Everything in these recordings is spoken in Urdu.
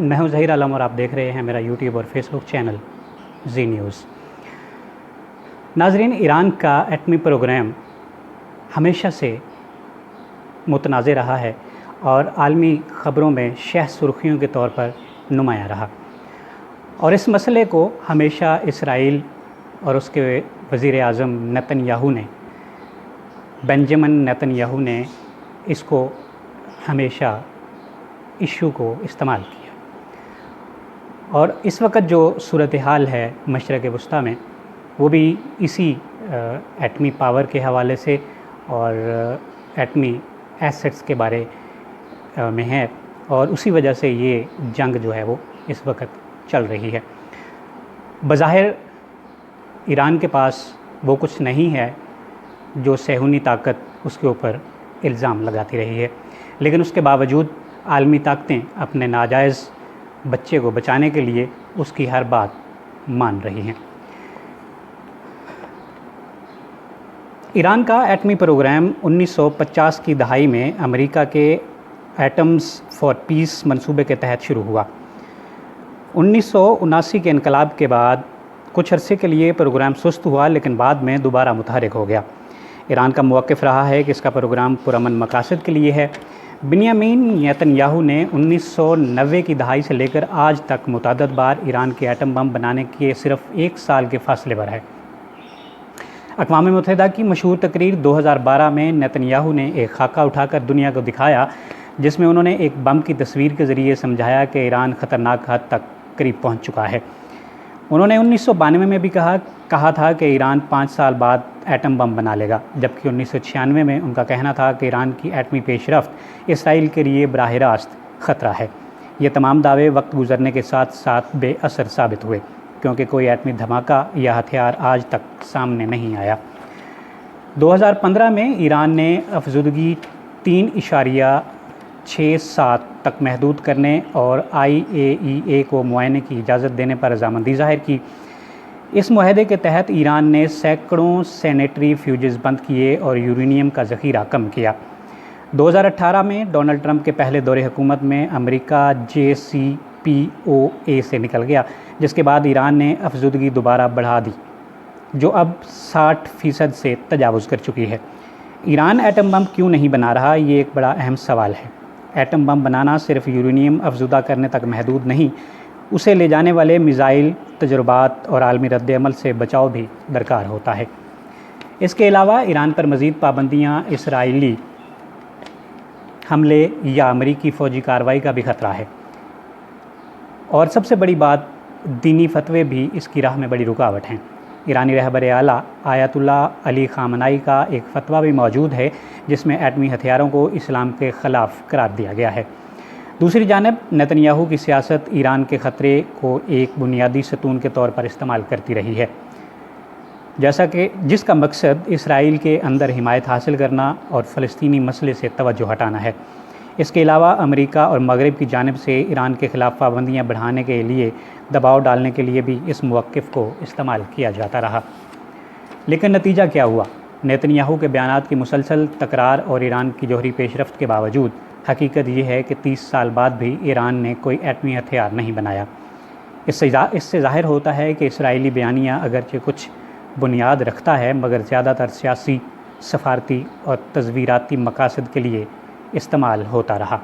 میں ہوں ظہیر عالم اور آپ دیکھ رہے ہیں میرا یوٹیوب اور فیس بک چینل زی نیوز۔ ناظرین، ایران کا ایٹمی پروگرام ہمیشہ سے متنازع رہا ہے اور عالمی خبروں میں شہ سرخیوں کے طور پر نمایاں رہا، اور اس مسئلے کو ہمیشہ اسرائیل اور اس کے وزیر اعظم بنجمن نیتن یاہو نے اس کو ہمیشہ ایشو کو استعمال کیا، اور اس وقت جو صورتحال ہے مشرق وسطیٰ میں وہ بھی اسی ایٹمی پاور کے حوالے سے اور ایٹمی ایسٹس کے بارے میں ہے، اور اسی وجہ سے یہ جنگ جو ہے وہ اس وقت چل رہی ہے۔ بظاہر ایران کے پاس وہ کچھ نہیں ہے جو صہیونی طاقت اس کے اوپر الزام لگاتی رہی ہے، لیکن اس کے باوجود عالمی طاقتیں اپنے ناجائز بچے کو بچانے کے لیے اس کی ہر بات مان رہی ہیں۔ ایران کا ایٹمی پروگرام 1950 کی دہائی میں امریکہ کے ایٹمز فار پیس منصوبے کے تحت شروع ہوا۔ 1979 کے انقلاب کے بعد کچھ عرصے کے لیے پروگرام سست ہوا، لیکن بعد میں دوبارہ متحرک ہو گیا۔ ایران کا موقف رہا ہے کہ اس کا پروگرام پرامن مقاصد کے لیے ہے۔ بنیامین نیتن یاہو نے 1990 کی دہائی سے لے کر آج تک متعدد بار ایران کے ایٹم بم بنانے کے صرف 1 سال کے فاصلے پر ہے۔ اقوام متحدہ کی مشہور تقریر 2012 میں نیتن یاہو نے ایک خاکہ اٹھا کر دنیا کو دکھایا، جس میں انہوں نے ایک بم کی تصویر کے ذریعے سمجھایا کہ ایران خطرناک حد تک قریب پہنچ چکا ہے۔ انہوں نے 1992 میں بھی کہا تھا کہ ایران 5 سال بعد ایٹم بم بنا لے گا، جبکہ 1996 میں ان کا کہنا تھا کہ ایران کی ایٹمی پیش رفت اسرائیل کے لیے براہ راست خطرہ ہے۔ یہ تمام دعوے وقت گزرنے کے ساتھ ساتھ بے اثر ثابت ہوئے، کیونکہ کوئی ایٹمی دھماکہ یا ہتھیار آج تک سامنے نہیں آیا۔ 2015 میں ایران نے افزودگی 3.67 تک محدود کرنے اور IAEA کو معائنے کی اجازت دینے پر رضامندی ظاہر کی۔ اس معاہدے کے تحت ایران نے سینکڑوں سینیٹری فیوجز بند کیے اور یورینیم کا ذخیرہ کم کیا۔ 2018 میں ڈونلڈ ٹرمپ کے پہلے دور حکومت میں امریکہ JCPOA سے نکل گیا، جس کے بعد ایران نے افزودگی دوبارہ بڑھا دی، جو اب 60% سے تجاوز کر چکی ہے۔ ایران ایٹم بم کیوں نہیں بنا رہا؟ یہ ایک بڑا اہم سوال ہے۔ ایٹم بم بنانا صرف یورینیم افزودہ کرنے تک محدود نہیں، اسے لے جانے والے میزائل تجربات اور عالمی رد عمل سے بچاؤ بھی درکار ہوتا ہے۔ اس کے علاوہ ایران پر مزید پابندیاں اسرائیلی حملے یا امریکی فوجی کارروائی کا بھی خطرہ ہے، اور سب سے بڑی بات، دینی فتوے بھی اس کی راہ میں بڑی رکاوٹ ہیں۔ ایرانی رہبر اعلیٰ آیت اللہ علی خامنائی کا ایک فتویٰ بھی موجود ہے، جس میں ایٹمی ہتھیاروں کو اسلام کے خلاف قرار دیا گیا ہے۔ دوسری جانب نیتن یاہو کی سیاست ایران کے خطرے کو ایک بنیادی ستون کے طور پر استعمال کرتی رہی ہے، جس کا مقصد اسرائیل کے اندر حمایت حاصل کرنا اور فلسطینی مسئلے سے توجہ ہٹانا ہے۔ اس کے علاوہ امریکہ اور مغرب کی جانب سے ایران کے خلاف پابندیاں بڑھانے کے لیے دباؤ ڈالنے کے لیے بھی اس موقف کو استعمال کیا جاتا رہا۔ لیکن نتیجہ کیا ہوا؟ نیتن یاہو کے بیانات کی مسلسل تکرار اور ایران کی جوہری پیش رفت کے باوجود حقیقت یہ ہے کہ 30 سال بعد بھی ایران نے کوئی ایٹمی ہتھیار نہیں بنایا۔ اس سے ظاہر ہوتا ہے کہ اسرائیلی بیانیہ اگرچہ کچھ بنیاد رکھتا ہے، مگر زیادہ تر سیاسی، سفارتی اور تصویراتی مقاصد کے لیے استعمال ہوتا رہا،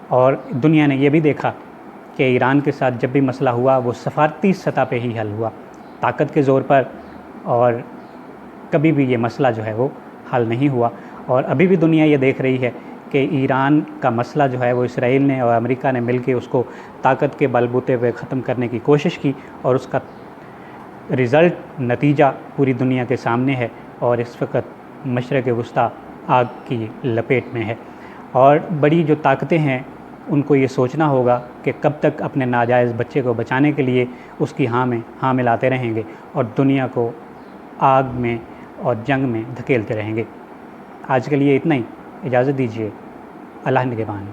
اور دنیا نے یہ بھی دیکھا کہ ایران کے ساتھ جب بھی مسئلہ ہوا وہ سفارتی سطح پہ ہی حل ہوا، طاقت کے زور پر، اور کبھی بھی یہ مسئلہ جو ہے وہ حل نہیں ہوا۔ اور ابھی بھی دنیا یہ دیکھ رہی ہے کہ ایران کا مسئلہ جو ہے وہ اسرائیل نے اور امریکہ نے مل کے اس کو طاقت کے بل بوتے ہوئے ختم کرنے کی کوشش کی، اور اس کا نتیجہ پوری دنیا کے سامنے ہے، اور اس وقت مشرق وسطیٰ آگ کی لپیٹ میں ہے۔ اور بڑی جو طاقتیں ہیں ان کو یہ سوچنا ہوگا کہ کب تک اپنے ناجائز بچے کو بچانے کے لیے اس کی ہاں ملاتے رہیں گے اور دنیا کو آگ میں اور جنگ میں دھکیلتے رہیں گے۔ آج کے لیے اتنا ہی، اجازت دیجیے، اللہ نگہبان۔